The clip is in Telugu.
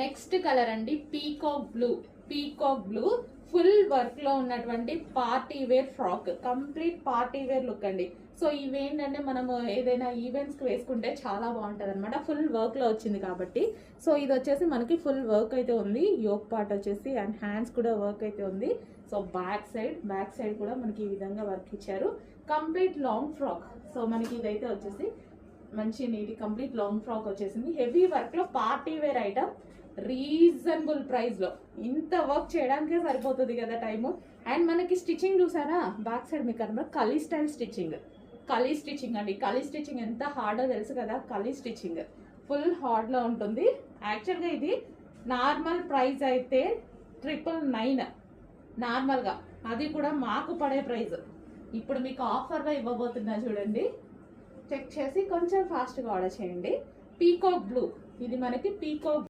నెక్స్ట్ కలర్ అండి peacock blue. Peacock blue full work లో ఉన్నటువంటి party wear frock, complete party wear look అండి. సో ఇవేంటంటే మనము ఏదైనా ఈవెంట్స్ కి వేసుకుంటే చాలా బాగుంటది అనమాట. ఫుల్ వర్క్ లో వచ్చింది కాబట్టి. సో ఇది వచ్చేసి మనకి ఫుల్ వర్క్ అయితే ఉంది, యోక్ పార్ట్ వచ్చేసి అండ్ హ్యాండ్స్ కూడా వర్క్ అయితే ఉంది. సో బ్యాక్ సైడ్ కూడా మనకి ఈ విధంగా వర్క్ ఇచ్చారు. Complete long frock. సో మనకి ఇదైతే వచ్చేసి మంచి నీటి కంప్లీట్ లాంగ్ ఫ్రాక్ వచ్చేసింది. హెవీ వర్క్ లో party wear item, reasonable price లో. ఇంత వర్క్ చేయడానికే సరిపోతుంది కదా టైము. అండ్ మనకి స్టిచ్చింగ్ చూసారా, బ్యాక్ సైడ్ మీకు అన్నమాట kali style stitching. Kali stitching అండి. కలీ స్టిచ్చింగ్ ఎంత హార్డో తెలుసు కదా. కలీ స్టిచ్చింగ్ ఫుల్ హార్డ్ లో ఉంటుంది. యాక్చువల్గా ఇది నార్మల్ ప్రైస్ అయితే 999 నార్మల్గా, అది కూడా మాకు పడే ప్రైస్. ఇప్పుడు మీకు ఆఫర్లో ఇవ్వబోతున్నా చూడండి, చెక్ చేసి కొంచెం ఫాస్ట్గా ఆర్డర్ చేయండి. పీకాక్ బ్లూ, ఇది మనకి పీకాక్